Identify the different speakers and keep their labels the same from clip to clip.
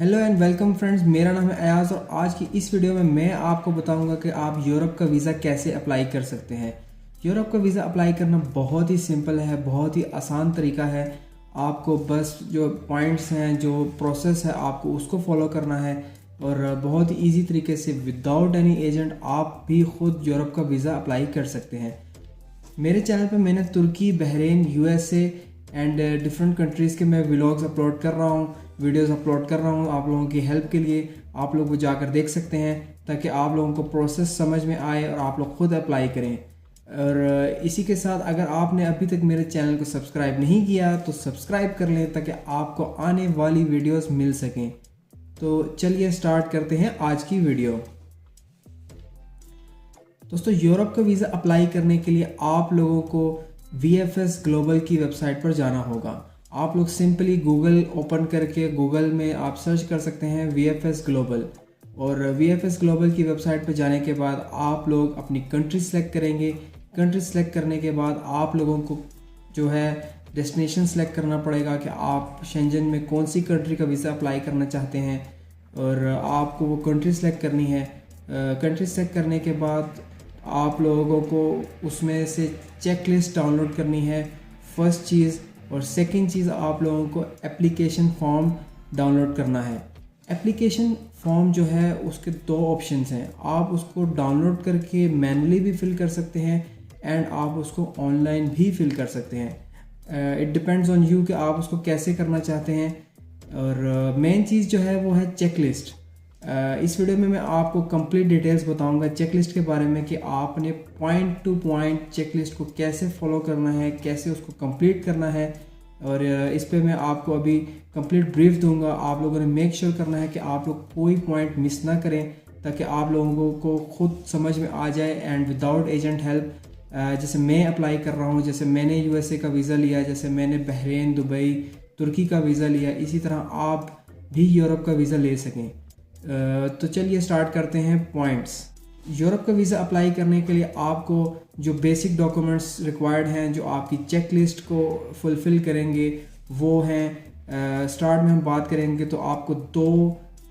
Speaker 1: Hello and welcome friends, मेरा नाम है अयाज और आज की इस वीडियो में मैं आपको बताऊंगा कि आप यूरोप का वीज़ा कैसे अप्लाई कर सकते हैं। यूरोप का वीज़ा अप्लाई करना बहुत ही सिंपल है, बहुत ही आसान तरीका है। आपको बस जो पॉइंट्स हैं, जो प्रोसेस है, आपको उसको फॉलो करना है और बहुत ही ईजी तरीके से विदाउट एनी एजेंट आप भी खुद यूरोप का वीज़ा अप्लाई कर सकते हैं। मेरे चैनल पे मैंने तुर्की, Bahrain, USA and different countries के मैं व्लॉग्स अपलोड कर रहा हूँ, वीडियोस अपलोड कर रहा हूँ आप लोगों की हेल्प के लिए। आप लोग वो जाकर देख सकते हैं ताकि आप लोगों को प्रोसेस समझ में आए और आप लोग खुद अप्लाई करें। और इसी के साथ अगर आपने अभी तक मेरे चैनल को सब्सक्राइब नहीं किया तो सब्सक्राइब कर लें ताकि आपको आने वाली वीडियोस मिल सकें। तो चलिए स्टार्ट करते हैं आज की वीडियो। दोस्तों, यूरोप का वीज़ा अप्लाई करने के लिए आप लोगों को VFS ग्लोबल की वेबसाइट पर जाना होगा। आप लोग सिंपली गूगल ओपन करके गूगल में आप सर्च कर सकते हैं VFS ग्लोबल, और VFS ग्लोबल की वेबसाइट पर जाने के बाद आप लोग अपनी कंट्री सेलेक्ट करेंगे। कंट्री सेलेक्ट करने के बाद आप लोगों को जो है डेस्टिनेशन सेलेक्ट करना पड़ेगा कि आप शेंजन में कौन सी कंट्री का वीज़ा अप्लाई करना चाहते हैं, और आपको वो कंट्री सेलेक्ट करनी है। कंट्री सेलेक्ट करने के बाद आप लोगों को उसमें से चेक लिस्ट डाउनलोड करनी है, फर्स्ट चीज़। और सेकंड चीज़, आप लोगों को एप्लीकेशन फॉर्म डाउनलोड करना है। एप्लीकेशन फॉर्म जो है उसके दो ऑप्शंस हैं, आप उसको डाउनलोड करके मैनुअली भी फिल कर सकते हैं एंड आप उसको ऑनलाइन भी फिल कर सकते हैं। इट डिपेंड्स ऑन यू कि आप उसको कैसे करना चाहते हैं। और मेन चीज़ जो है वो है चेक लिस्ट। इस वीडियो में मैं आपको कंप्लीट डिटेल्स बताऊंगा चेक लिस्ट के बारे में कि आपने point to point check list को कैसे फॉलो करना है, कैसे उसको कंप्लीट करना है। और इस पे मैं आपको अभी कंप्लीट ब्रीफ दूंगा। आप लोगों ने मेक श्योर करना है कि आप लोग कोई पॉइंट मिस ना करें ताकि आप लोगों को खुद समझ में आ जाए एंड विदाउट एजेंट हेल्प। जैसे मैं अप्लाई कर रहा हूँ, जैसे मैंने USA का वीज़ा लिया, जैसे मैंने बहरीन, दुबई, तुर्की का वीज़ा लिया, इसी तरह आप भी यूरोप का वीज़ा ले सकें। तो चलिए स्टार्ट करते हैं पॉइंट्स। यूरोप का वीज़ा अप्लाई करने के लिए आपको जो बेसिक डॉक्यूमेंट्स रिक्वायर्ड हैं, जो आपकी चेक लिस्ट को फुलफ़िल करेंगे, वो हैं। स्टार्ट में हम बात करेंगे तो आपको 2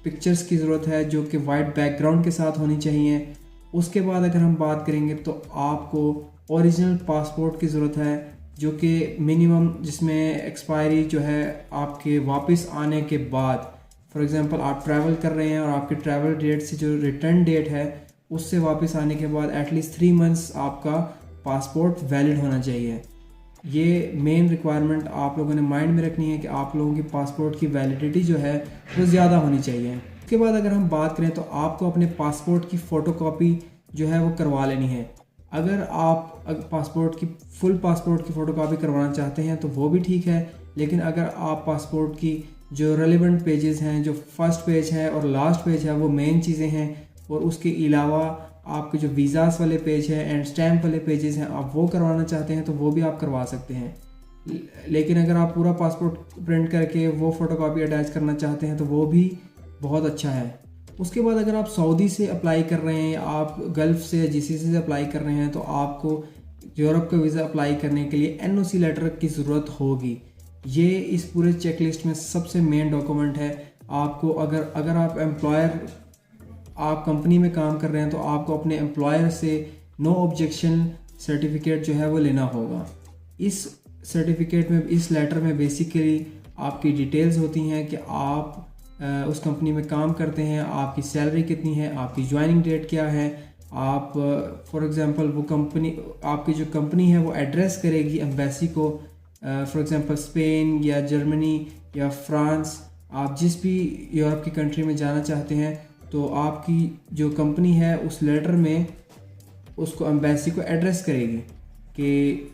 Speaker 1: पिक्चर्स की ज़रूरत है जो कि वाइट बैकग्राउंड के साथ होनी चाहिए। उसके बाद अगर हम बात करेंगे तो आपको ओरिजिनल पासपोर्ट की ज़रूरत है जो कि मिनिमम, जिसमें एक्सपायरी जो है आपके वापस आने के बाद, फॉर एग्जांपल आप ट्रैवल कर रहे हैं और आपके ट्रैवल डेट से जो रिटर्न डेट है उससे वापस आने के बाद एटलीस्ट 3 मंथ्स आपका पासपोर्ट वैलिड होना चाहिए। ये मेन रिक्वायरमेंट आप लोगों ने माइंड में रखनी है कि आप लोगों की पासपोर्ट की वैलिडिटी जो है वो ज़्यादा होनी चाहिए। उसके बाद अगर हम बात करें तो आपको अपने पासपोर्ट की फ़ोटोकॉपी जो है वो करवा लेनी है। अगर आप पासपोर्ट की फुल पासपोर्ट की फ़ोटोकॉपी करवाना चाहते हैं तो वो भी ठीक है, लेकिन अगर आप पासपोर्ट की जो रेलिवेंट पेजेस हैं, जो फर्स्ट पेज है और लास्ट पेज है, वो मेन चीज़ें हैं, और उसके अलावा आपके जो वीज़ास वाले पेज हैं एंड स्टैम्प वाले पेजेस हैं, आप वो करवाना चाहते हैं तो वो भी आप करवा सकते हैं। लेकिन अगर आप पूरा पासपोर्ट प्रिंट करके वो फ़ोटोकॉपी अटैच करना चाहते हैं तो वो भी बहुत अच्छा है। उसके बाद अगर आप सऊदी से अप्लाई कर रहे हैं, आप गल्फ़ से, GCC से अप्लाई कर रहे हैं, तो आपको यूरोप का वीज़ा अप्लाई करने के लिए NOC लेटर की ज़रूरत होगी। ये इस पूरे चेक लिस्ट में सबसे मेन डॉक्यूमेंट है। आपको अगर आप एम्प्लॉयर, आप कंपनी में काम कर रहे हैं तो आपको अपने एम्प्लॉयर से नो ऑब्जेक्शन सर्टिफिकेट जो है वो लेना होगा। इस सर्टिफिकेट में, इस लेटर में बेसिकली आपकी डिटेल्स होती हैं कि आप उस कंपनी में काम करते हैं, आपकी सैलरी कितनी है, आपकी ज्वाइनिंग डेट क्या है। आप फॉर एग्जांपल वो कंपनी, आपकी जो कंपनी है वो एड्रेस करेगी एम्बेसी को, फॉर एग्जांपल स्पेन या जर्मनी या फ्रांस, आप जिस भी यूरोप की कंट्री में जाना चाहते हैं तो आपकी जो कंपनी है उस लेटर में उसको एम्बेसी को एड्रेस करेगी कि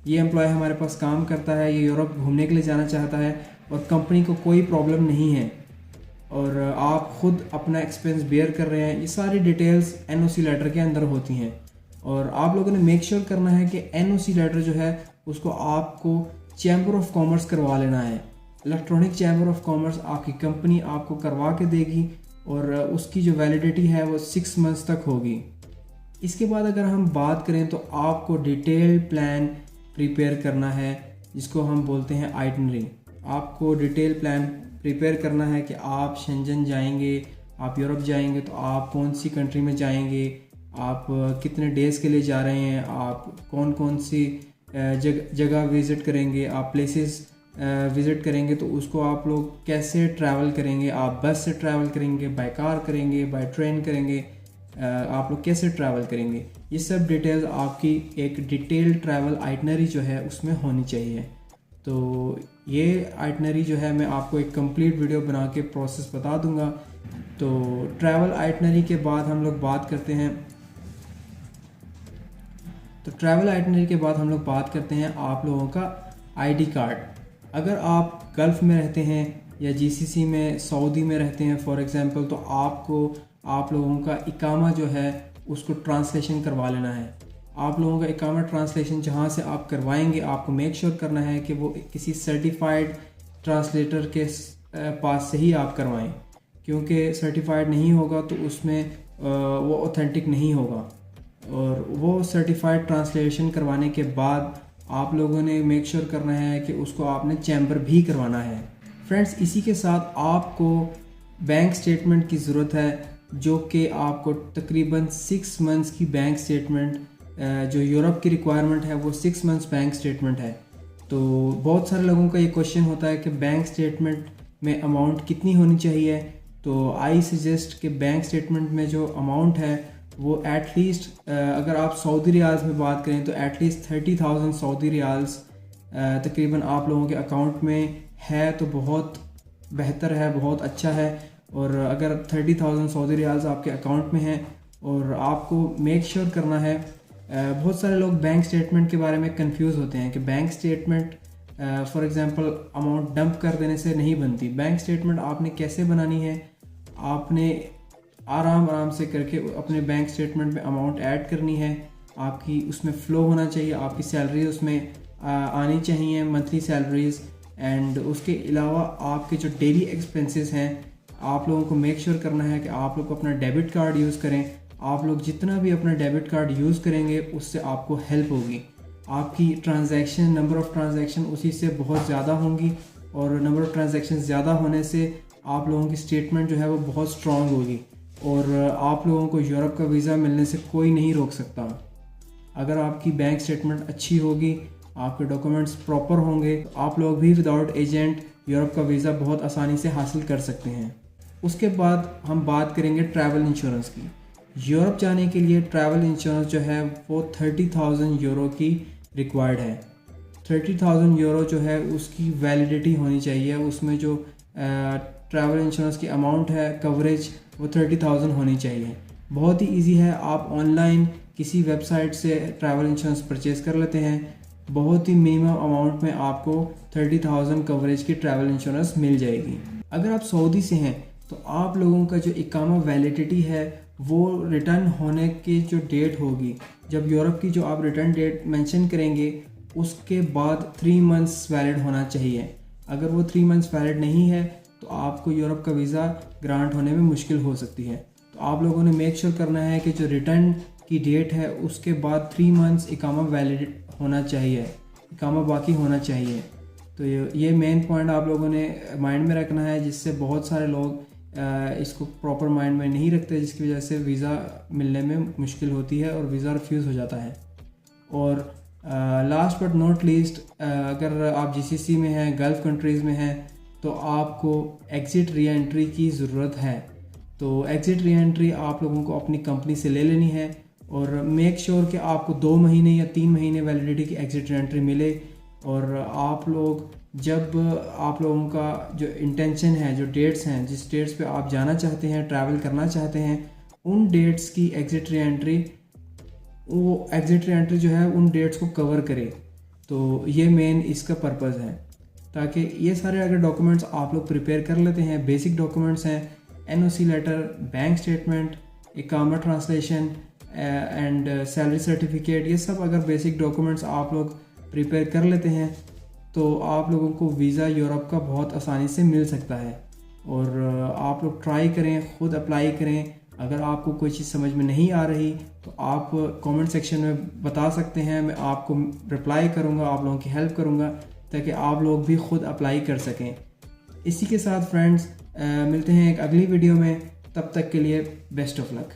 Speaker 1: ये एम्प्लॉय हमारे पास काम करता है, ये यूरोप घूमने के लिए जाना चाहता है और कंपनी को कोई प्रॉब्लम नहीं है और आप खुद अपना एक्सपेंस बेयर कर रहे हैं। ये सारी डिटेल्स NOC लेटर के अंदर होती हैं। और आप लोगों ने मेक श्योर करना है कि NOC लेटर जो है उसको आपको चैम्बर ऑफ कॉमर्स करवा लेना है। इलेक्ट्रॉनिक चैम्बर ऑफ कॉमर्स आपकी कंपनी आपको करवा के देगी और उसकी जो वैलिडिटी है वो 6 मंथ्स तक होगी। इसके बाद अगर हम बात करें तो आपको डिटेल प्लान प्रिपेयर करना है जिसको हम बोलते हैं आइटनरी। آپ کو ڈیٹیل پلان پریپیئر کرنا ہے کہ آپ شنجن جائیں گے، آپ یورپ جائیں گے تو آپ کون سی کنٹری میں جائیں گے، آپ کتنے ڈیز کے لیے جا رہے ہیں، آپ کون کون سی جگہ وزٹ کریں گے، آپ پلیسز وزٹ کریں گے، تو اس کو آپ لوگ کیسے ٹریول کریں گے، آپ بس سے ٹریول کریں گے، بائی کار کریں گے، بائی ٹرین کریں گے، آپ لوگ کیسے ٹریول کریں گے، یہ سب ڈیٹیلز آپ کی ایک ڈیٹیل ٹریول آئٹنری جو ہے اس میں ہونی چاہیے۔ تو یہ آئٹنری جو ہے میں آپ کو ایک کمپلیٹ ویڈیو بنا کے پروسیس بتا دوں گا۔ تو ٹریول آئٹنری کے بعد ہم لوگ بات کرتے ہیں آپ لوگوں کا آئی ڈی کارڈ۔ اگر آپ گلف میں رہتے ہیں یا جی سی سی میں، سعودی میں رہتے ہیں فار ایگزامپل، تو آپ لوگوں کا اقامہ جو ہے اس کو ٹرانسلیشن کروا لینا ہے۔ آپ لوگوں کا اقامہ ٹرانسلیشن جہاں سے آپ کروائیں گے، آپ کو میک شیور کرنا ہے کہ وہ کسی سرٹیفائڈ ٹرانسلیٹر کے پاس سے ہی آپ کروائیں، کیونکہ سرٹیفائڈ نہیں ہوگا تو اس میں وہ اوتھینٹک نہیں ہوگا، اور وہ سرٹیفائڈ ٹرانسلیشن کروانے کے بعد آپ لوگوں نے میک شیور کرنا ہے کہ اس کو آپ نے چیمبر بھی کروانا ہے۔ فرینڈز، اسی کے ساتھ آپ کو بینک سٹیٹمنٹ کی ضرورت ہے، جو کہ آپ کو تقریباً 6 منتھس کی بینک سٹیٹمنٹ، جو یورپ کی ریکوائرمنٹ ہے وہ 6 منتھس بینک سٹیٹمنٹ ہے۔ تو بہت سارے لوگوں کا یہ کوشچن ہوتا ہے کہ بینک سٹیٹمنٹ میں اماؤنٹ کتنی ہونی چاہیے، تو آئی سجیسٹ کہ بینک سٹیٹمنٹ میں جو اماؤنٹ ہے وہ ایٹ لیسٹ، اگر آپ سعودی ریالز میں بات کریں تو ایٹ لیسٹ 30,000 سعودی ریالز تقریباً آپ لوگوں کے اکاؤنٹ میں ہے تو بہت بہتر ہے، بہت اچھا ہے۔ اور اگر 30,000 سعودی ریالز آپ کے اکاؤنٹ میں ہیں، اور آپ کو میک شیور کرنا ہے، بہت سارے لوگ بینک سٹیٹمنٹ کے بارے میں کنفیوز ہوتے ہیں کہ bank statement for example amount dump کر دینے سے نہیں بنتی۔ بینک سٹیٹمنٹ آپ نے کیسے بنانی ہے، آپ نے آرام سے کر کے اپنے بینک سٹیٹمنٹ میں اماؤنٹ ایڈ کرنی ہے، آپ کی اس میں فلو ہونا چاہیے، آپ کی سیلری اس میں آنی چاہیے، منتھلی سیلریز، اینڈ اس کے علاوہ آپ کے جو ڈیلی ایکسپنسز ہیں آپ لوگوں کو میک شیور کرنا ہے کہ آپ لوگ اپنا ڈیبٹ کارڈ یوز کریں۔ آپ لوگ جتنا بھی اپنا ڈیبٹ کارڈ یوز کریں گے اس سے آپ کو ہیلپ ہوگی، آپ کی ٹرانزیکشن، نمبر آف ٹرانزیکشن اسی سے بہت زیادہ ہوں گی، اور نمبر آف ٹرانزیکشن زیادہ ہونے سے آپ لوگوں کی سٹیٹمنٹ جو ہے وہ بہت سٹرونگ ہوگی، اور آپ لوگوں کو یورپ کا ویزا ملنے سے کوئی نہیں روک سکتا۔ اگر آپ کی بینک سٹیٹمنٹ اچھی ہوگی، آپ کے ڈاکومنٹس پراپر ہوں گے، تو آپ لوگ بھی وداؤٹ ایجنٹ یورپ کا ویزا بہت آسانی سے حاصل کر سکتے ہیں۔ اس کے بعد ہم بات کریں گے ٹریول انشورنس کی۔ یورپ جانے کے لیے ٹریول انشورنس جو ہے وہ 30,000 یورو کی ریکوائرڈ ہے۔ 30,000 یورو جو ہے اس کی ویلیڈیٹی ہونی چاہیے، اس میں جو ٹریول انشورنس کی اماؤنٹ ہے، کوریج، وہ 30,000 ہونی چاہیے۔ بہت ہی ایزی ہے، آپ آن لائن کسی ویب سائٹ سے ٹریول انشورنس پرچیز کر لیتے ہیں، بہت ہی منیمم اماؤنٹ میں آپ کو 30,000 کوریج کی ٹریول انشورنس مل جائے گی۔ اگر آپ سعودی سے ہیں تو آپ لوگوں کا جو اقامہ ویلیڈیٹی ہے وہ ریٹرن ہونے کی جو ڈیٹ ہوگی، جب یورپ کی جو آپ ریٹرن ڈیٹ مینشن کریں گے اس کے بعد 3 منتھس ویلڈ ہونا چاہیے۔ اگر وہ 3 منتھس ویلڈ نہیں ہے تو آپ کو یورپ کا ویزا گرانٹ ہونے میں مشکل ہو سکتی ہے۔ تو آپ لوگوں نے میک شیور کرنا ہے کہ جو ریٹرن کی ڈیٹ ہے اس کے بعد 3 منتھس اقامہ ویلڈ ہونا چاہیے، اقامہ باقی ہونا چاہیے۔ تو یہ مین پوائنٹ آپ لوگوں نے مائنڈ میں رکھنا ہے، جس سے بہت سارے لوگ اس کو پراپر مائنڈ میں نہیں رکھتے، جس کی وجہ سے ویزا ملنے میں مشکل ہوتی ہے اور ویزا ریفیوز ہو جاتا ہے۔ اور لاسٹ بٹ ناٹ لیسٹ، اگر آپ جی سی سی میں ہیں، گلف کنٹریز میں ہیں، تو آپ کو ایگزٹ ری انٹری کی ضرورت ہے۔ تو ایگزٹ ری انٹری آپ لوگوں کو اپنی کمپنی سے لے لینی ہے، اور میک شیور کہ آپ کو 2 مہینے یا 3 مہینے ویلیڈیٹی کی ایگزٹ ری انٹری ملے۔ اور آپ لوگ جب آپ لوگوں کا جو انٹینشن ہے، جو ڈیٹس ہیں، جس ڈیٹس پہ آپ جانا چاہتے ہیں، ٹریول کرنا چاہتے ہیں، ان ڈیٹس کی ایگزٹ ری انٹری، وہ ایگزٹ ری انٹری جو ہے ان ڈیٹس کو کور کرے۔ تو یہ مین اس کا پرپز ہے، تاکہ یہ سارے اگر ڈاکومنٹس آپ لوگ پریپیئر کر لیتے ہیں، بیسک ڈاکومنٹس ہیں، N O C letter, bank statement, اقامہ ٹرانسلیشن اینڈ سیلری سرٹیفکیٹ، یہ سب اگر بیسک ڈاکومنٹس آپ لوگ پریپیئر کر لیتے ہیں تو آپ لوگوں کو ویزا یورپ کا بہت آسانی سے مل سکتا ہے۔ اور آپ لوگ ٹرائی کریں، خود اپلائی کریں۔ اگر آپ کو کوئی چیز سمجھ میں نہیں آ رہی تو آپ کامنٹ سیکشن میں بتا سکتے ہیں، میں آپ کو رپلائی کروں گا، آپ لوگوں کی ہیلپ کروں گا۔ تاکہ آپ لوگ بھی خود اپلائی کر سکیں. اسی کے ساتھ فرینڈز ملتے ہیں ایک اگلی ویڈیو میں. تب تک کے لیے بیسٹ آف لک.